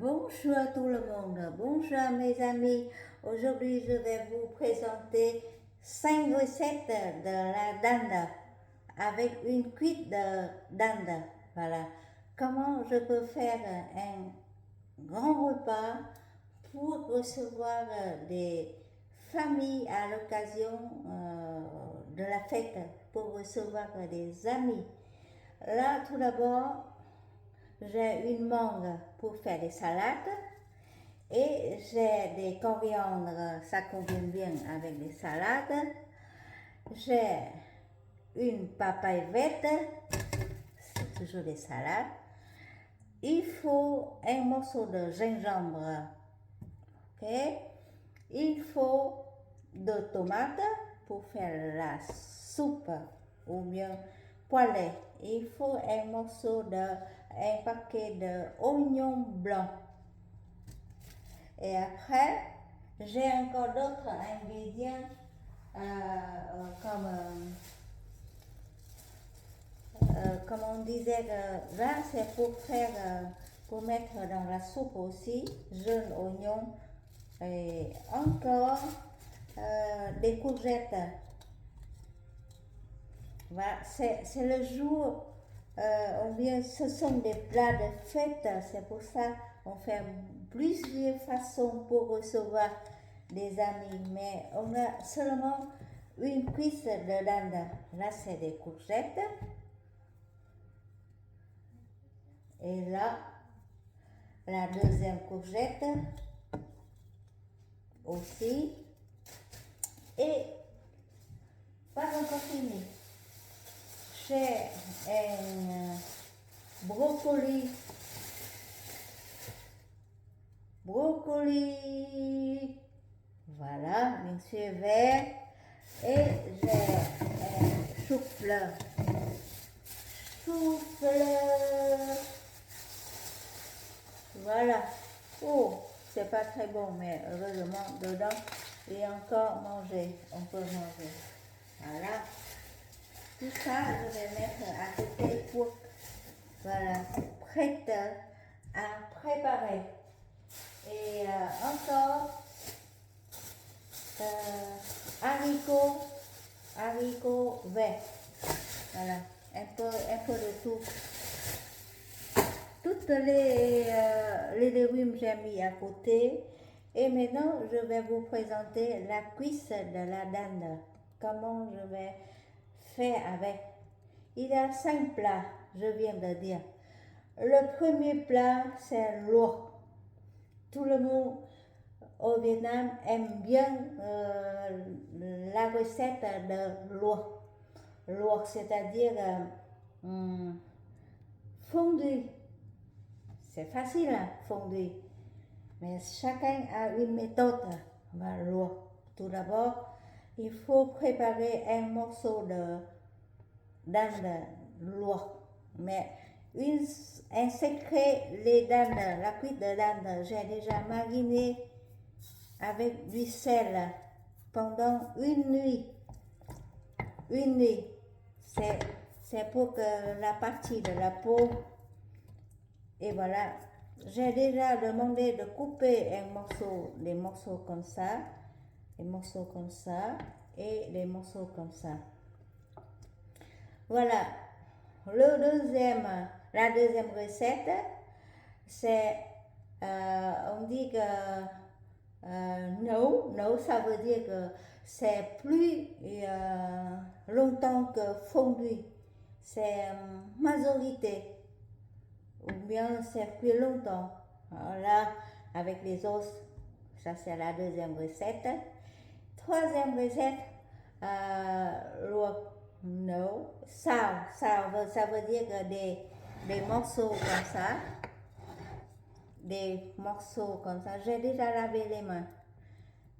Bonjour à tout le monde, bonjour mes amis. Aujourd'hui, je vais vous présenter 5 recettes de la dinde avec une cuite de dinde. Voilà. Comment je peux faire un grand repas pour recevoir des familles à l'occasion de la fête, pour recevoir des amis. Là, tout d'abord, j'ai une mangue pour faire des salades et j'ai des coriandres, ça convient bien avec des salades. J'ai une papaye verte, c'est toujours des salades. Il faut un morceau de gingembre, ok? Il faut de tomates pour faire la soupe ou bien poêlée. Il faut un paquet d'oignons blancs. Et après, j'ai encore d'autres ingrédients comme on disait, là c'est pour mettre dans la soupe aussi, jeunes oignons et encore des courgettes. Voilà, c'est le jour, ce sont des plats de fête, c'est pour ça qu'on fait plusieurs façons pour recevoir des amis, mais on a seulement une cuisse de dinde. Là, c'est des courgettes. Et là, la deuxième courgette aussi. Et pas encore fini. J'ai un brocoli. Voilà, bien sûr, vert. Et j'ai un chou-fleur. Voilà. Oh, c'est pas très bon, mais heureusement, dedans, il y a encore manger. On peut manger. Voilà. Tout ça, je vais mettre à côté pour, voilà, prête à préparer. Et encore haricots verts. Voilà, un peu de tout. Toutes les légumes j'ai mis à côté. Et maintenant, je vais vous présenter la cuisse de la dinde. Comment je vais faire avec. Il y a 5 plats, je viens de dire. Le premier plat, c'est l'eau. Tout le monde au Vietnam aime bien la recette de l'eau. L'eau, c'est-à-dire fondu. C'est facile, hein, fondu. Mais chacun a une méthode. L'eau. Tout d'abord, il faut préparer un morceau de dinde, l'eau. Mais un secret, les dindes, la cuite de dinde, j'ai déjà mariné avec du sel pendant une nuit. Une nuit. C'est pour que la partie de la peau. Et voilà. J'ai déjà demandé de couper des morceaux comme ça, des morceaux comme ça et des morceaux comme ça. Voilà. La deuxième recette, c'est, on dit que nấu, ça veut dire que c'est plus longtemps que fondu. C'est majorité, ou bien c'est plus longtemps. Là, avec les os, ça c'est la deuxième recette. Troisième recette, luộc nấu xào ça veut dire que des morceaux comme ça, j'ai déjà lavé les mains,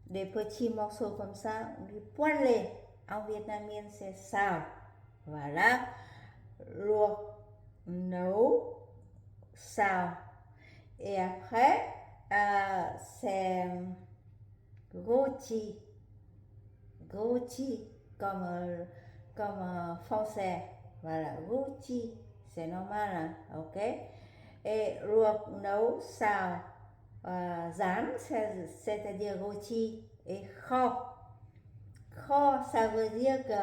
des petits morceaux comme ça, du poêlé, en vietnamien c'est xào. Voilà, luộc nấu xào. Et après c'est rôti comme français. Voilà, rôti, c'est normal, hein, ok. Et luộc nấu xào rán c'est-à-dire rôti et kho. Kho ça veut dire que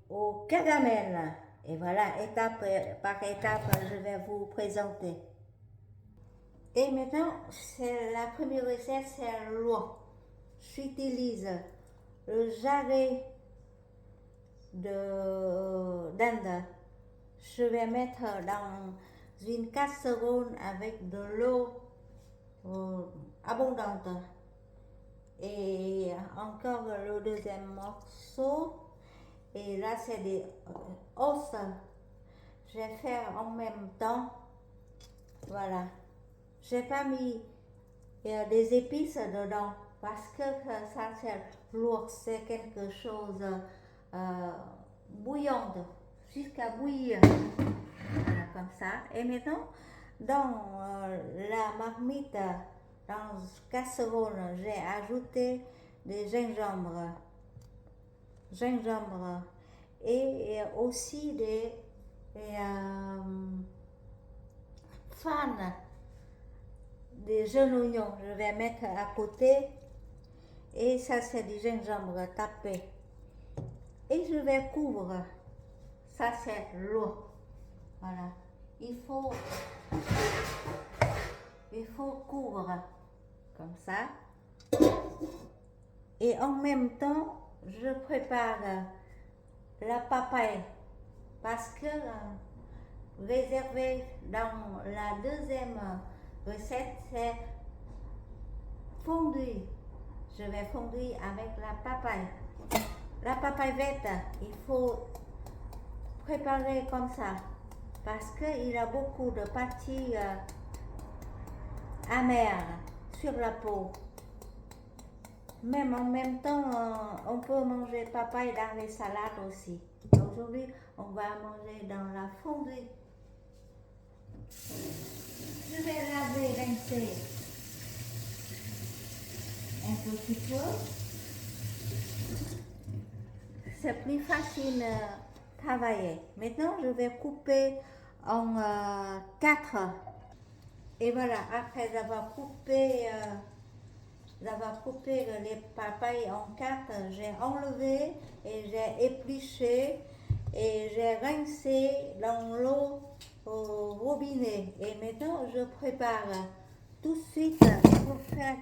au caramel. Et voilà, étape par étape, je vais vous présenter. Et maintenant, c'est la première recette, c'est l'eau. J'utilise le jarret d'Inde. Je vais mettre dans une casserole avec de l'eau abondante. Et encore le deuxième morceau. Et là, c'est des os. Je vais faire en même temps. Voilà. J'ai pas mis des épices dedans parce que ça, c'est lourd. C'est quelque chose bouillante jusqu'à bouillir. Voilà, comme ça. Et maintenant, dans la marmite, dans la casserole, j'ai ajouté des gingembre et aussi des fans, des jeunes oignons. Je vais mettre à côté. Et ça, c'est du gingembre tapé. Et je vais couvrir. Ça, c'est l'eau. Voilà. Il faut couvrir comme ça. Et en même temps, je prépare la papaye parce que réservé dans la deuxième recette, c'est fondu. Je vais fondre avec la papaye. La papaye verte, il faut préparer comme ça parce qu'il y a beaucoup de parties amères sur la peau. Même en même temps, on peut manger papaye dans les salades aussi. Aujourd'hui, on va manger dans la fondue. Je vais laver, rincer un petit peu. C'est plus facile à travailler. Maintenant, je vais couper en 4. Et voilà, après avoir coupé les papayes en 4, j'ai enlevé et j'ai épluché et j'ai rincé dans l'eau au robinet. Et maintenant, je prépare tout de suite pour faire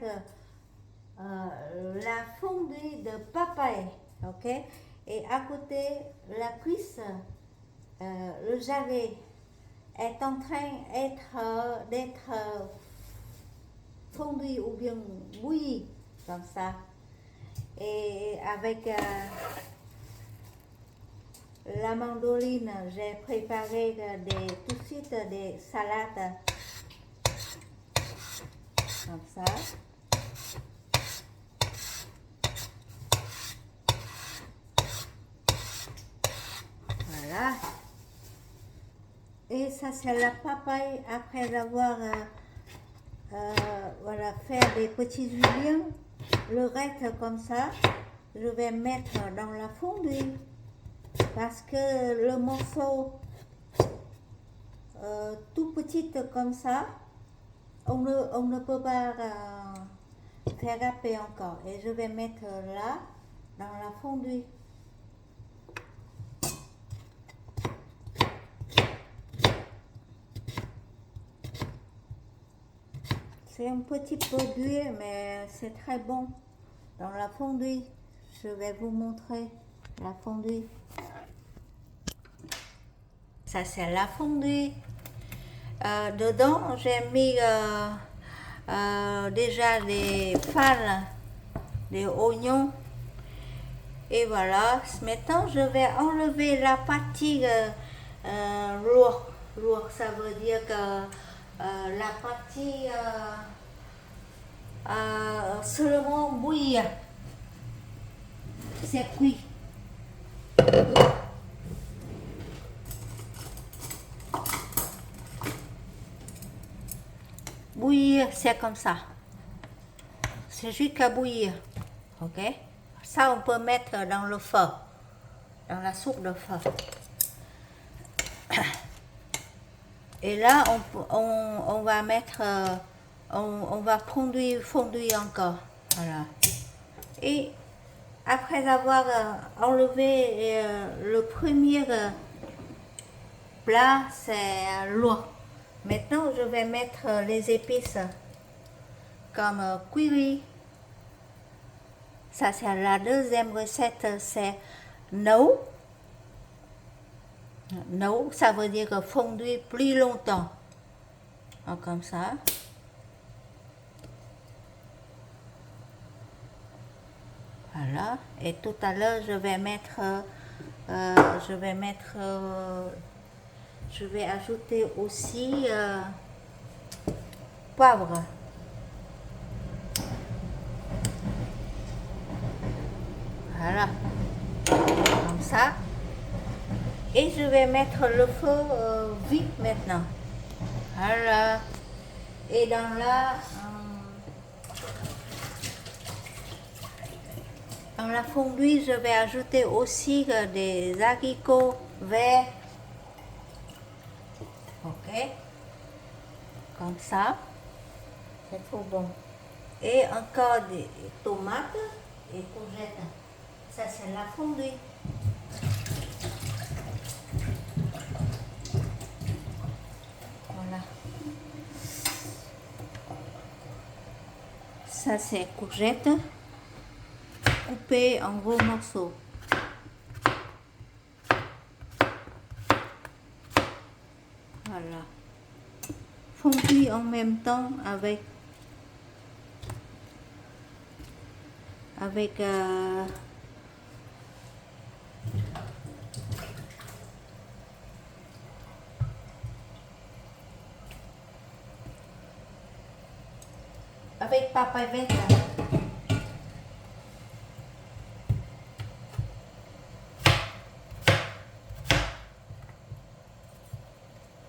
la fondue de papaye. Ok? Et à côté, la cuisse, le jarret est en train d'être fondu ou bien bouilli comme ça. Et avec la mandoline, j'ai préparé tout de suite des salades comme ça. Voilà. Et ça, c'est la papaye après avoir voilà, faire des petits juliens. Le reste comme ça, je vais mettre dans la fondue parce que le morceau tout petit comme ça, on ne peut pas faire râper encore. Et je vais mettre là dans la fondue. C'est un petit peu d'huile, mais c'est très bon. Dans la fondue, je vais vous montrer la fondue. Ça, c'est la fondue. Dedans, j'ai mis déjà des fans, des oignons. Et voilà. Maintenant, je vais enlever la partie lourde. Lourde, ça veut dire que la partie seulement bouillir. C'est cuit. Bouillir, c'est comme ça. C'est juste qu'à bouillir. Ok? Ça, on peut mettre dans le feu. Dans la soupe de feu. Et là, on va mettre, on va fonduire encore. Voilà. Et après avoir enlevé le premier plat, c'est l'eau. Maintenant, je vais mettre les épices comme curry. Ça, c'est la deuxième recette, c'est nấu. Nấu, ça veut dire fondu plus longtemps. Donc, comme ça. Voilà. Et tout à l'heure, je vais ajouter aussi poivre. Voilà. Comme ça. Et je vais mettre le feu vite maintenant. Voilà. Et dans la fondue, je vais ajouter aussi des haricots verts. Ok. Comme ça. C'est trop bon. Et encore des tomates et courgettes. Ça, c'est la fondue. Voilà. Ça, c'est courgettes coupées en gros morceaux. Voilà. Fondue en même temps avec papavette.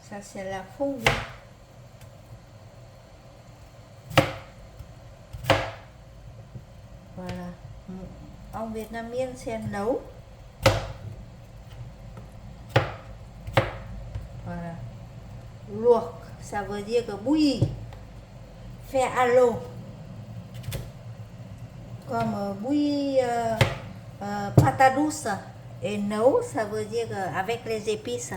Ça, c'est la fondue. Voilà. En vietnamien, c'est nấu. Voilà. Luộc, ça veut dire que bouillir. Faire à l'eau. Comme bouillir pâte douce. Et nấu, ça veut dire avec les épices.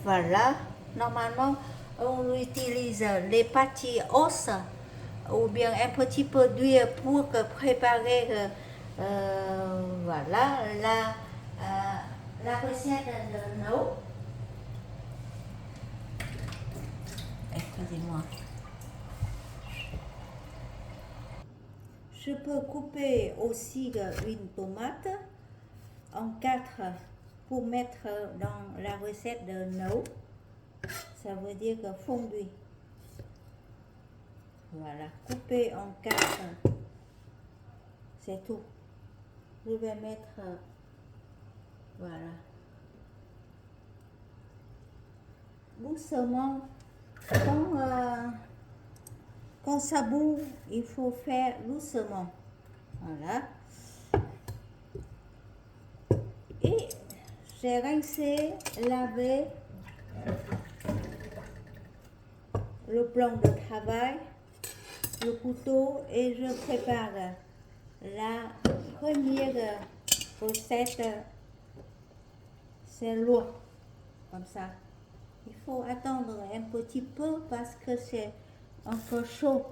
Voilà. Normalement, on utilise les parties os ou bien un petit peu d'huile pour préparer voilà, la recette de nấu. Excusez-moi. Je peux couper aussi une tomate en 4 pour mettre dans la recette de nấu. Ça veut dire que fondu. Voilà, couper en 4. C'est tout. Je vais mettre, voilà. Doucement. Quand ça bout, il faut faire doucement. Voilà. Et j'ai rincé, lavé le plan de travail, le couteau et je prépare la première recette. C'est l'eau, comme ça. Il faut attendre un petit peu parce que c'est encore chaud.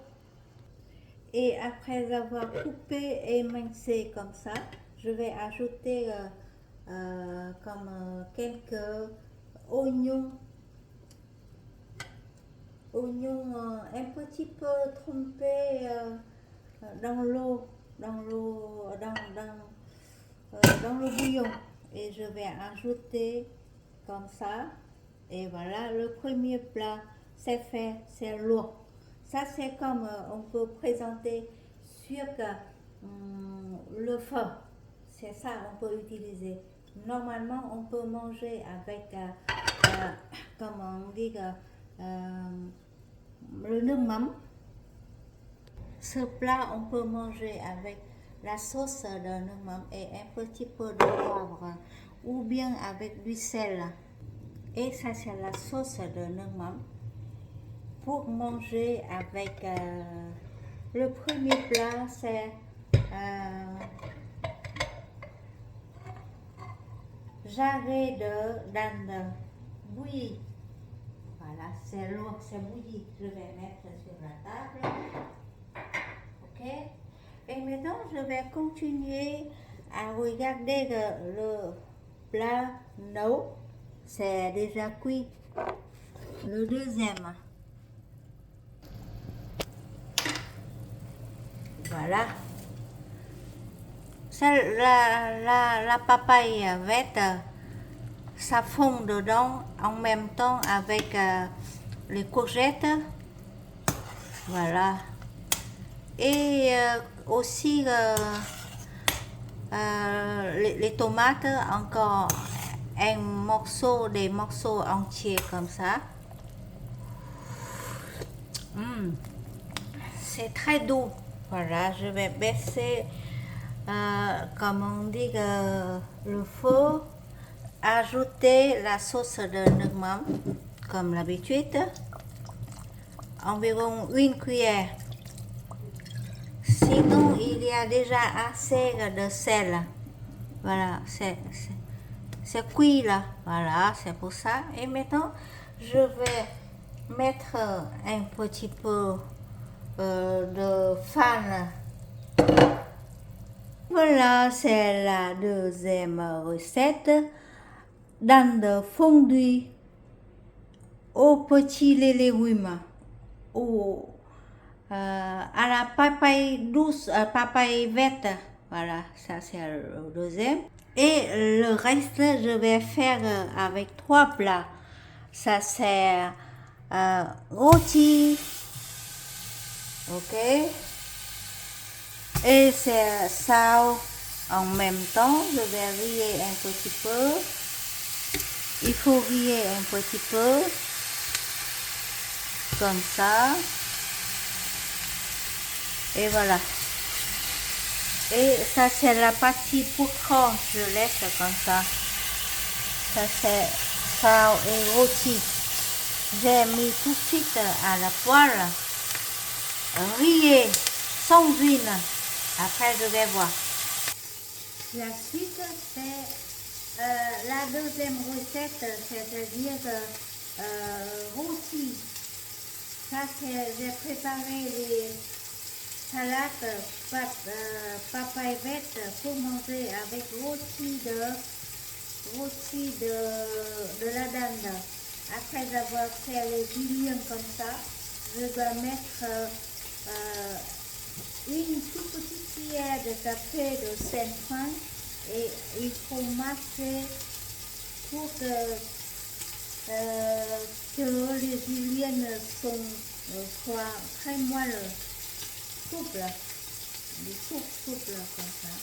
Et après avoir coupé et mincé comme ça, je vais ajouter quelques oignons un petit peu trempés dans l'eau, dans le bouillon. Et je vais ajouter comme ça. Et voilà, le premier plat, c'est fait, c'est l'eau. Ça, c'est comme on peut présenter sur le feu. C'est ça, on peut utiliser. Normalement, on peut manger avec, comme on dit, le nước mắm. Ce plat, on peut manger avec la sauce de nước mắm et un petit peu de poivre. ou bien avec du sel. Et ça, c'est la sauce de nước mắm. Pour manger avec le premier plat, c'est jarret de dinde bouillie. Voilà, c'est l'eau, c'est bouilli. Je vais mettre sur la table. Ok. Et maintenant, je vais continuer à regarder le plat nấu. C'est déjà cuit. Le deuxième. Voilà. La papaye verte, ça fond dedans en même temps avec les courgettes. Voilà. Et aussi les tomates, encore des morceaux entiers comme ça. C'est très doux. Voilà, je vais baisser, comme on dit, le feu. Ajouter la sauce de nước mắm, comme l'habitude. Environ une cuillère. Sinon, il y a déjà assez de sel. Voilà, c'est cuit là. Voilà, c'est pour ça. Et maintenant, je vais mettre un petit peu de farine. Voilà, c'est la deuxième recette. Dinde fondue au petit légumes ou à la papaye douce, papaye verte. Voilà, ça c'est le deuxième. Et le reste, je vais faire avec 3 plats. Ça c'est rôti, ok. Et c'est ça en même temps. Je vais riller un petit peu. Il faut riller un petit peu. Comme ça. Et voilà. Et ça c'est la partie pour quand je laisse comme ça. Ça c'est ça et rôti. J'ai mis tout de suite à la poêle. Riller sans huile. Après je vais voir. La suite c'est la deuxième recette, c'est-à-dire rôti. Ça c'est j'ai préparé les salade papaye verte pour manger avec rôti de la dinde. Après avoir fait les juliennes comme ça, je dois mettre une toute petite cuillère de café de sel fin et il faut masser pour que les juliennes soient très moelleuses. Souple, du souple comme ça.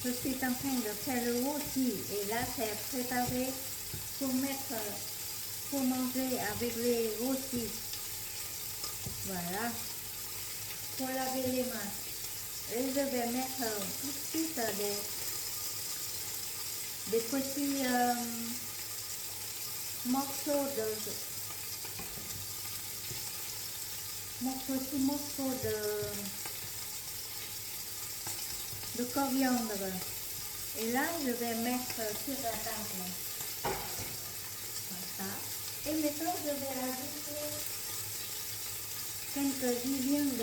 Je suis en train de faire le rôti et là c'est préparé pour manger avec les rôtis. Voilà. Pour laver les mains. Et je vais mettre tout de suite des petits morceaux de coriandre. Et là, je vais mettre sur la table. Comme ça. Et maintenant, je vais ajouter quelques juliennes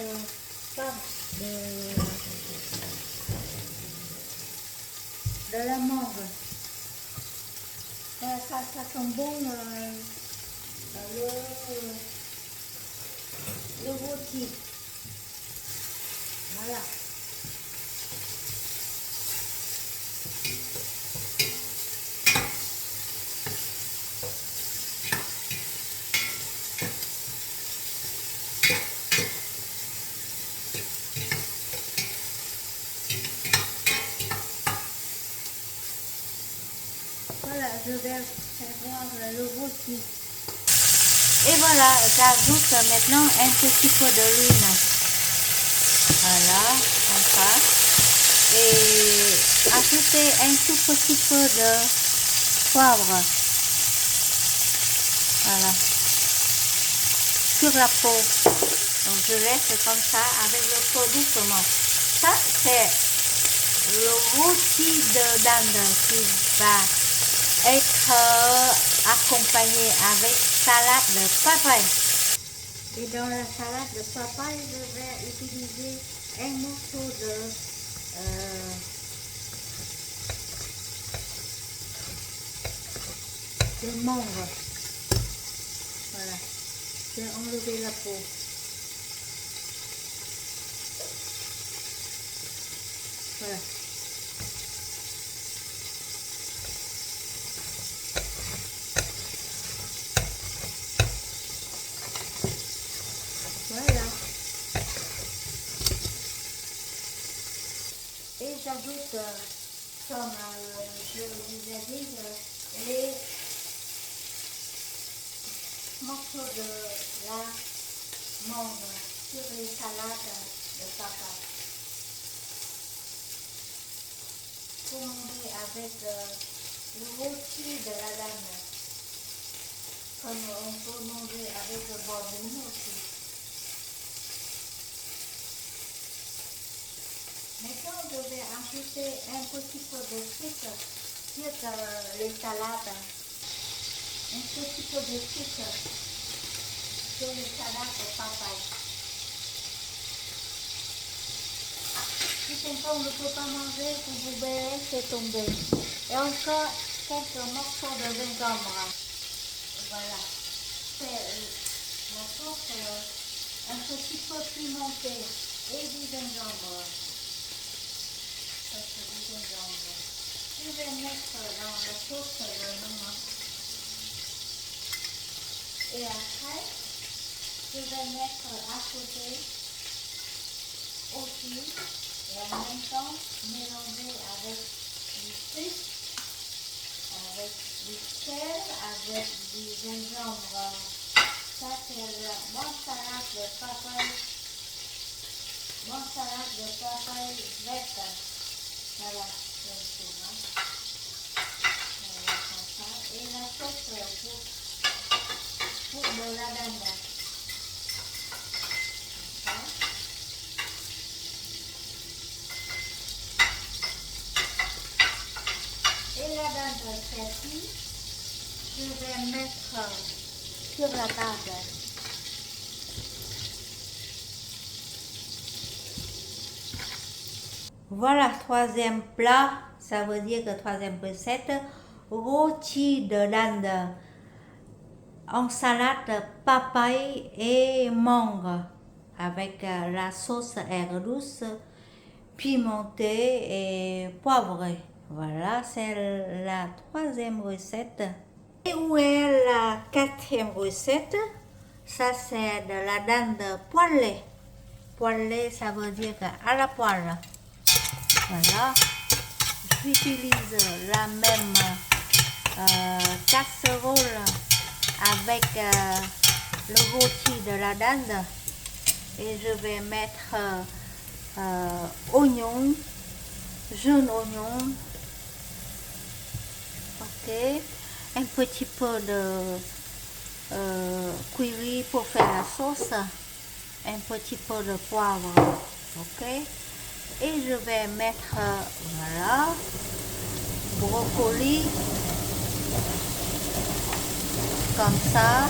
de la mangue. Ça sent bon le rôti. Voilà. Voilà, je vais faire voir le rôti. Et voilà, j'ajoute maintenant un petit peu de l'huile. Voilà, comme ça. Et ajouter un tout petit peu de poivre. Voilà. Sur la peau. Donc je laisse comme ça avec le feu doucement. Ça, c'est le rôti de dinde qui va être accompagné avec salade de papaye. Et dans la salade de papaye, je vais utiliser un morceau de mangue. Voilà. Je vais enlever la peau. Voilà. Voilà. Et j'ajoute, comme je vous ai dit, les morceaux de la mangue sur les salades de papaye. Pour manger avec le rôti de la dinde. Comme on peut manger avec le bourguignon aussi. Maintenant, je vais ajouter un petit peu de sucre sur les salades. Un petit peu de sucre sur les salades de papaye. Si quelqu'un ne peut pas manger, vous pouvez laisser tomber. Et encore quelques morceaux de gingembre. Voilà. C'est la sauce un petit peu pimentée et du gingembre. Je vais mettre dans la sauce le moment. Et après, je vais mettre à côté aussi et en même temps mélanger avec du sucre, avec du sel, avec du gingembre. Ça c'est la bonne salade de papaye. Bonne salade de papaye verte. Voilà, c'est tout. Voilà, comme ça. Et la sauce pour de la dinde. Et la dinde frite, je vais mettre sur la table. Voilà, troisième plat, ça veut dire que troisième recette, rôti de dinde en salade papaye et mangue avec la sauce air douce, pimentée et poivrée. Voilà, c'est la troisième recette. Et où est la quatrième recette? Ça, c'est de la dinde poêlée. Poêlée, ça veut dire à la poêle. Voilà. J'utilise la même casserole avec le rôti de la dinde. Et je vais mettre oignon, jaune oignon. Ok. Un petit peu de curry pour faire la sauce, un petit peu de poivre, ok, et je vais mettre, voilà, brocoli, comme ça,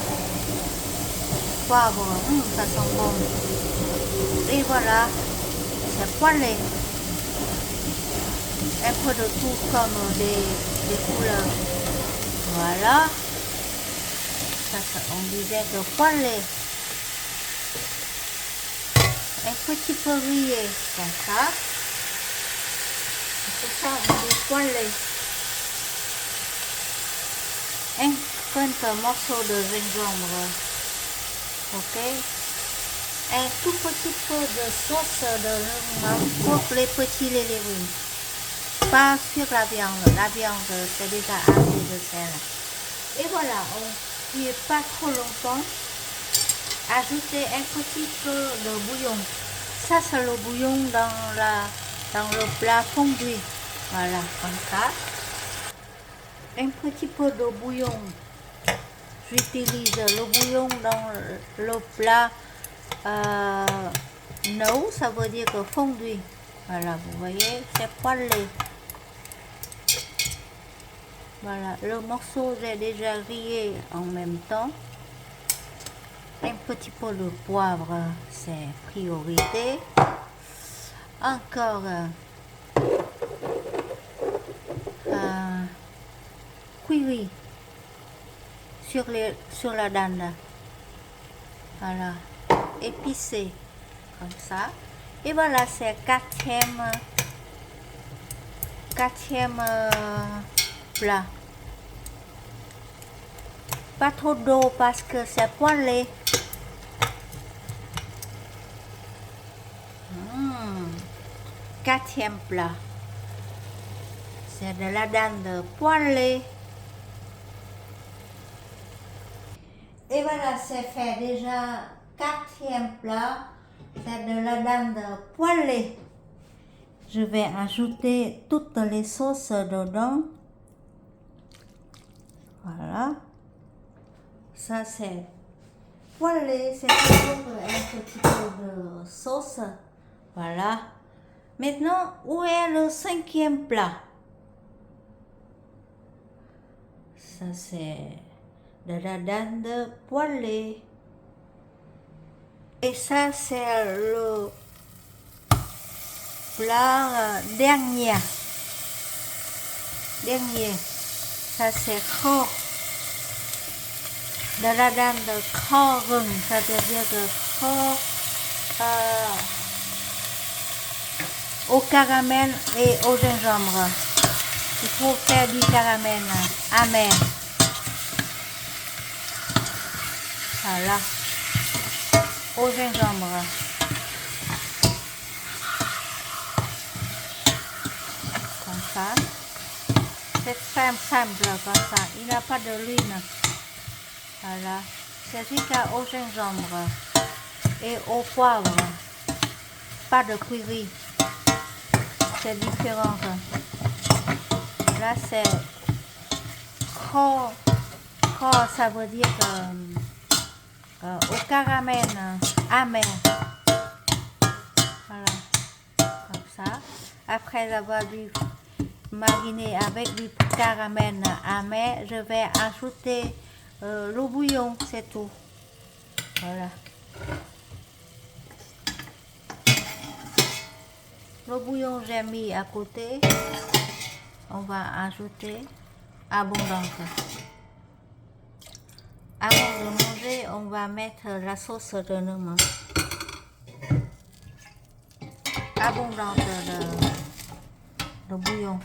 poivre, ça sent bon, et voilà, c'est poêlé, un peu de tout comme des couleurs. Voilà, ça, on disait que poêlé, un petit peu grillé, comme ça, c'est ça, on dit poêlé. Un morceau de gingembre, ok, un tout petit peu de sauce de gingembre pour les petits légumes. pas cuire la viande c'est déjà assez de sel. Et voilà, on ne cuit pas trop longtemps. Ajoutez un petit peu de bouillon. Ça c'est le bouillon dans le plat fondu. Voilà, comme ça. Un petit peu de bouillon. J'utilise le bouillon dans le plat nấu, ça veut dire que fondu. Voilà, vous voyez, c'est poêlé. Voilà, le morceau j'ai déjà grillé en même temps. Un petit peu de poivre, c'est priorité. Encore curry sur la dinde. Voilà, épicé comme ça. Et voilà, c'est quatrième plat. Pas trop d'eau parce que c'est poêlé. Quatrième plat. C'est de la dinde poêlée. Et voilà, c'est fait déjà. Quatrième plat, c'est de la dinde poêlée. Je vais ajouter toutes les sauces dedans. Voilà. Ça c'est poêlé, c'est toujours un petit peu de sauce. Voilà. Maintenant, où est le cinquième plat? Ça c'est de la dinde poêlée. Et ça c'est le plat dernier. Ça c'est kho. De la dinde kho gừng, ça veut dire que kho au caramel et au gingembre. Il faut faire du caramel amer. Voilà. Au gingembre. Comme ça. C'est simple comme ça. Il n'y a pas de l'huile. Voilà. C'est juste au gingembre et au poivre. Pas de curry. C'est différent. Là c'est kho. Kho, ça veut dire au caramel amer. Voilà. Comme ça. Après avoir dû mariner avec du caramel amer, je vais ajouter le bouillon, c'est tout. Voilà. Le bouillon j'ai mis à côté. On va ajouter abondance. Avant de manger, on va mettre la sauce de nous. Abondance de bouillon.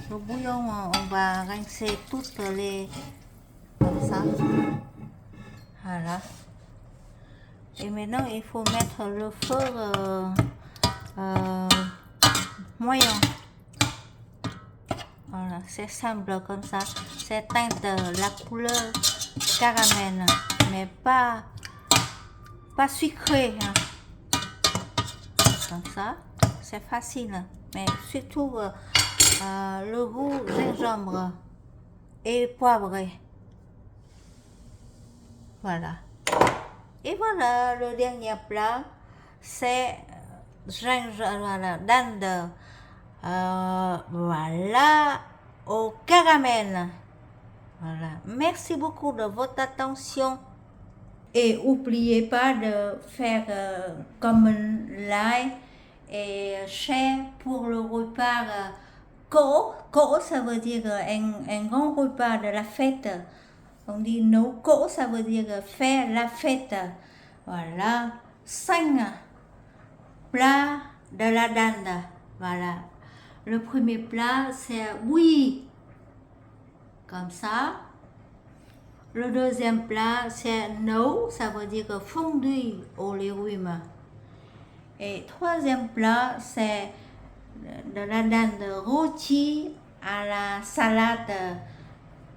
Le bouillon, on va rincer toutes les comme ça. Voilà. Et maintenant, il faut mettre le feu moyen. Voilà, c'est simple comme ça. C'est teinte la couleur caramel, mais pas sucré. Comme ça, c'est facile. Mais surtout le goût gingembre et poivré. Voilà. Et voilà, le dernier plat, c'est gingembre, dinde. Voilà, au caramel. Voilà. Merci beaucoup de votre attention. Et n'oubliez pas de faire comme like et share pour le repas cỗ. Cỗ, ça veut dire un grand repas de la fête. On dit nấu cỗ, ça veut dire faire la fête. Voilà. 5 plats de la dinde. Voilà. Le premier plat, c'est bouilli. Comme ça. Le deuxième plat, c'est nấu, ça veut dire fondu aux légumes. Et troisième plat, c'est de la dinde rôtie à la salade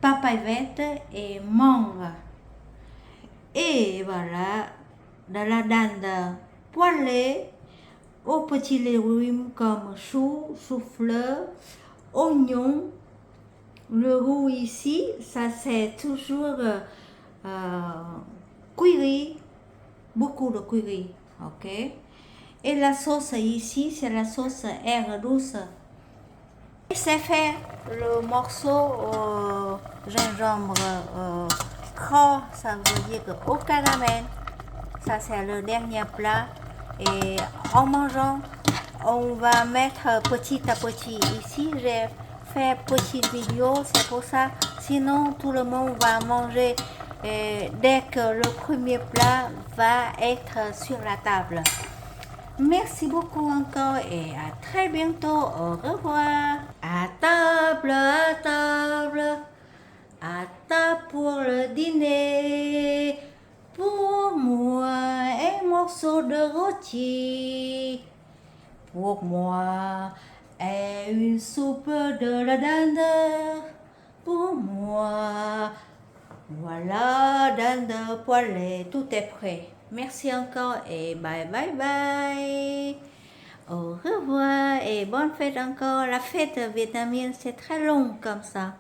papayette et mangue. Et voilà, de la dinde poêlée aux petits légumes comme choux, chou-fleur, oignons. Le goût ici, ça c'est toujours curry, beaucoup de curry, ok? Et la sauce ici, c'est la sauce aigre douce. C'est fait le morceau gingembre gras, ça veut dire au caramel. Ça c'est le dernier plat. Et en mangeant, on va mettre petit à petit. Ici, j'ai fait petite vidéo, c'est pour ça. Sinon, tout le monde va manger dès que le premier plat va être sur la table. Merci beaucoup encore et à très bientôt. Au revoir. À table, à table, à table pour le dîner. Pour moi, un morceau de rôti. Pour moi, et une soupe de la dinde. Pour moi, voilà, dinde poêlée, tout est prêt. Merci encore et bye bye bye. Au revoir et bonne fête encore. La fête vietnamienne, c'est très long comme ça.